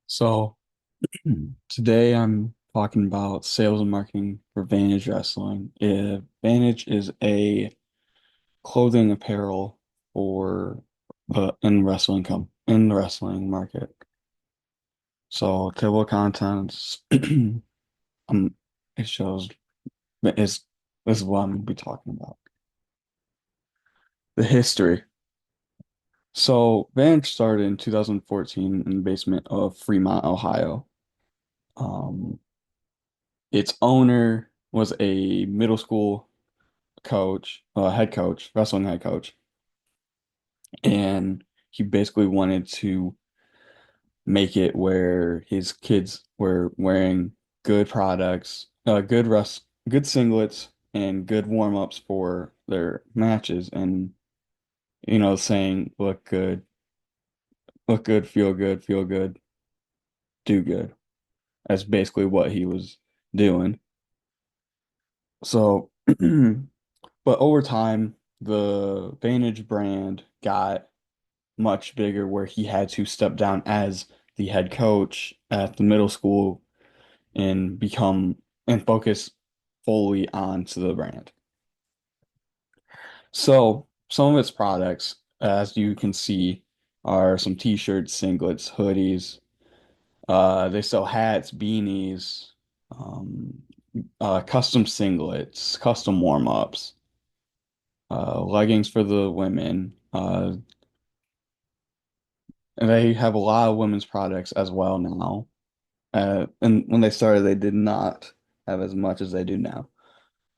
So today I'm talking about sales and marketing for Vantage Wrestling. Vantage is a clothing apparel for in the wrestling market. So table of contents, um, it shows is this is what I'm gonna be talking about. The history. So Vantage started in 2014 in the basement of Fremont, Ohio. Um, its owner was a middle school head coach, wrestling head coach, and he basically wanted to make it where his kids were wearing good products, good singlets, and good warm-ups for their matches, and saying look good, feel good, do good. That's basically what he was doing. So, but over time, the Vantage brand got much bigger where he had to step down as the head coach at the middle school and focus fully onto the brand. So some of its products, as you can see, are some t-shirts, singlets, hoodies. They sell hats, beanies, um, custom singlets, custom warm-ups, leggings for the women. And they have a lot of women's products as well now. And when they started, they did not have as much as they do now.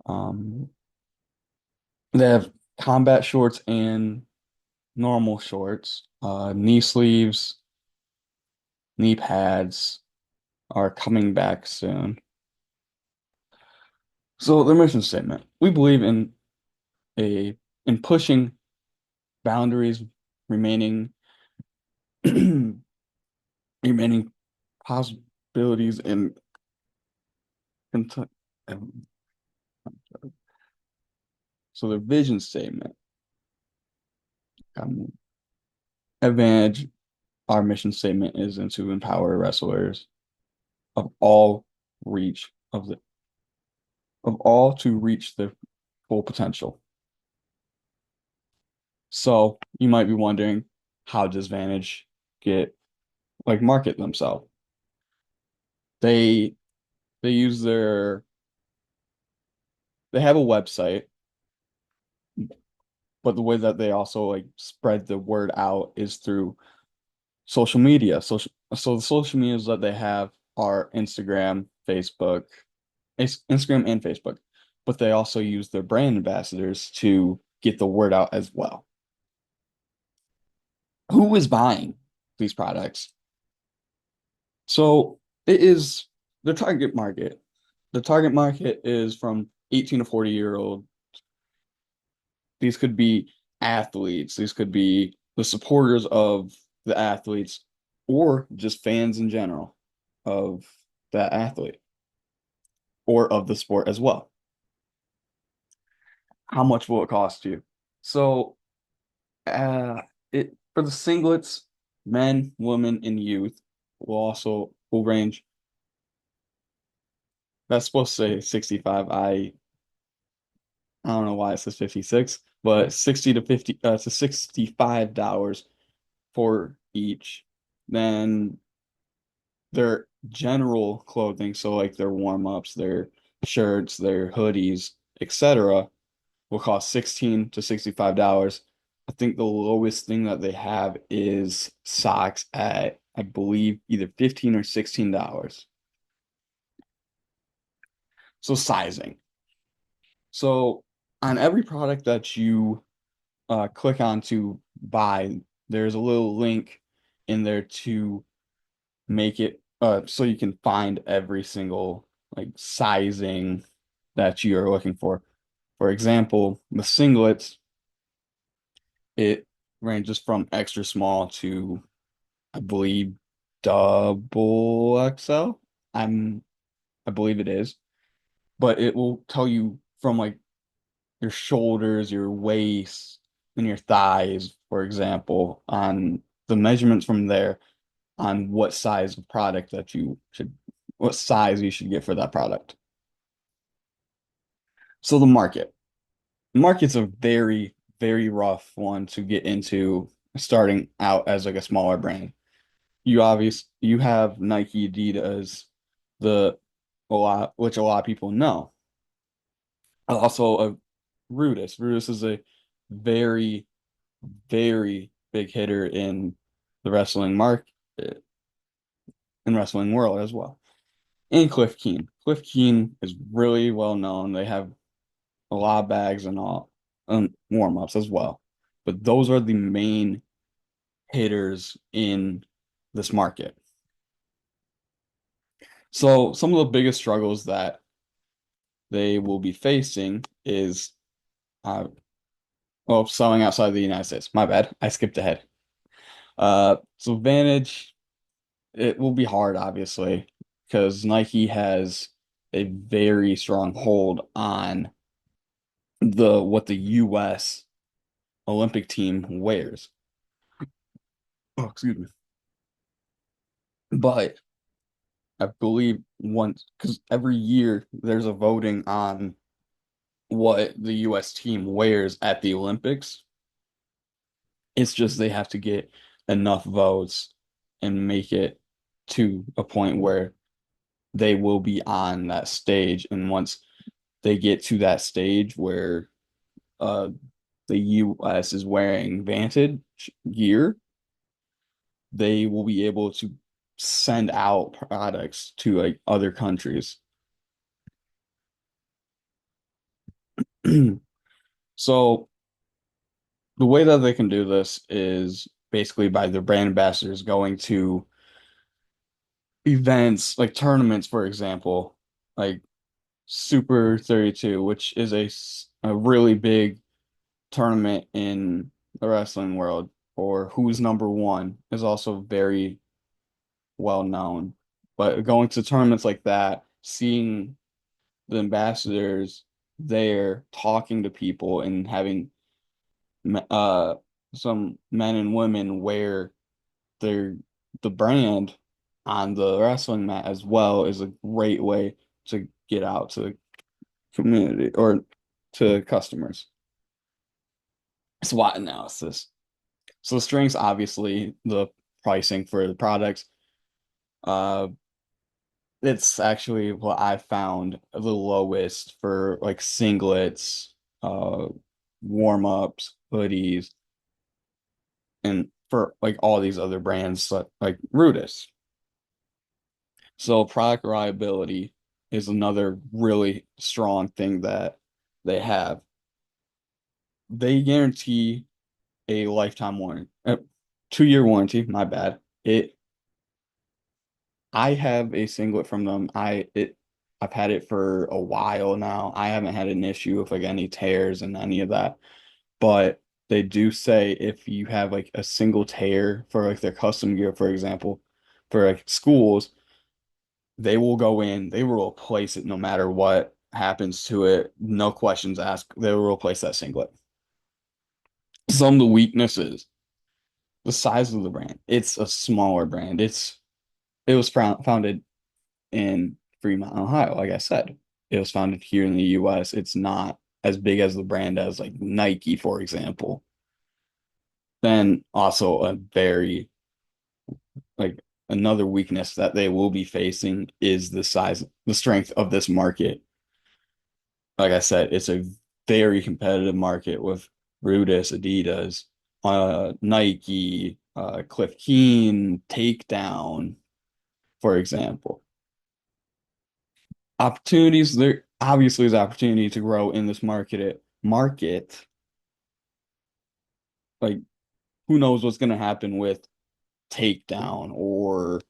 Um, they have combat shorts and normal shorts. Knee sleeves, knee pads are coming back soon. So their mission statement: we believe a in pushing boundaries, remaining remaining possibilities in Kentucky. So their vision statement. Um, Advantage, our mission statement is to empower wrestlers of all reach of all to reach their full potential. So you might be wondering, how does Vantage get market themselves? They they use they have a website, but the way that they also spread the word out is through social media. So the social medias that they have are Instagram and Facebook, but they also use their brand ambassadors to get the word out as well. Who is buying these products? So it is the target market. The target market is from 18 to 40-year-old. These could be athletes, these could be the supporters of the athletes, or just fans in general of that athlete or of the sport as well. How much will it cost you? So, it for the singlets, men, women, and youth will range. That's supposed to say 65. I don't know why it says 56, but 60 to 50 to $65 for each. Then their general clothing, so like their warm-ups, their shirts, their hoodies, etc., will cost 16 to $65. I think the lowest thing that they have is socks at, I believe, either 15 or $16. So sizing. So on every product that you click on to buy, there's a little link in there to make it so you can find every single sizing that you are looking for. For example, the singlets, it ranges from extra small to, I believe, double XL. I'm I believe it is, but it will tell you from your shoulders, your waist, and your thighs, for example, on the measurements from there on what size of product that what size you should get for that product. So the market. Market's a very, very rough one to get into starting out as like a smaller brand. You have Nike, Adidas, the a lot which a lot of people know. Also, Rudis. Rudis is a very, very big hitter in the wrestling market, in wrestling world as well. And Cliff Keen. Cliff Keen is really well known. They have a lot of bags and all warm-ups as well. But those are the main hitters in this market. So some of the biggest struggles that they will be facing is uh well, selling outside the United States. My bad. I skipped ahead. So Vantage, it will be hard, obviously, because Nike has a very strong hold on the what the US Olympic team wears. Oh, excuse me. But I believe once, because every year there's a voting on what the US team wears at the Olympics. It's just they have to get enough votes and make it to a point where they will be on that stage. And once they get to that stage where uh, the US is wearing Vantage gear, they will be able to send out products to like other countries. So the way that they can do this is basically by their brand ambassadors going to events like tournaments, for example, like Super 32, which is a really big tournament in the wrestling world, or Who's Number One is also very well known. But going to tournaments like that, seeing the ambassadors there talking to people and having uh some men and women wear their the brand on the wrestling mat as well is a great way to get out to the community or to customers. SWOT analysis. So the strengths, obviously, the pricing for the products. Uh, it's actually what I found the lowest for like singlets, uh, warm-ups, hoodies, and for like all these other brands like Rudis. So product reliability is another really strong thing that they have. They guarantee a lifetime warranty, 2-year warranty, my bad. I have a singlet from them. I've had it for a while now. I haven't had an issue with like any tears and any of that. But they do say if you have like a single tear for like their custom gear, for example, for like schools, they will go in, they will replace it no matter what happens to it. No questions asked. They will replace that singlet. Some of the weaknesses, the size of the brand. It's a smaller brand. It was founded in Fremont, Ohio, like I said. It was founded here in the US. It's not as big as the brand as like Nike, for example. Then also a very like another weakness that they will be facing is the strength of this market. Like I said, it's a very competitive market with Rudis, Adidas, Nike, Cliff Keen, Takedown, for example. Opportunities, there obviously is opportunity to grow in this market. Like who knows what's going to happen with Takedown or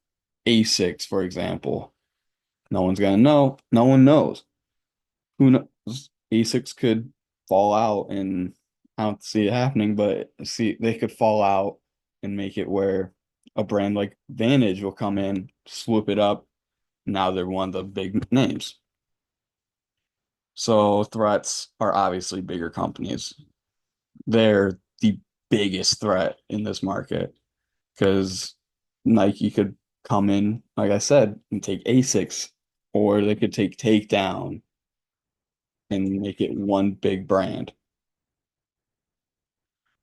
Asics, for example. No one's gonna know. No one knows. Who knows? Asics could fall out, and I don't see it happening, but see they could fall out and make it where a brand like Vantage will come in, swoop it up. Now they're one of the big names. So threats are obviously bigger companies. They're the biggest threat in this market because Nike could come in, like I said, and take Asics, or they could take Takedown and make it one big brand.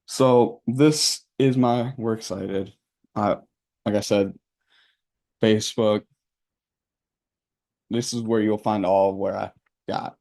So this is my works cited. Like I said, Facebook. This is where you'll find all of where I got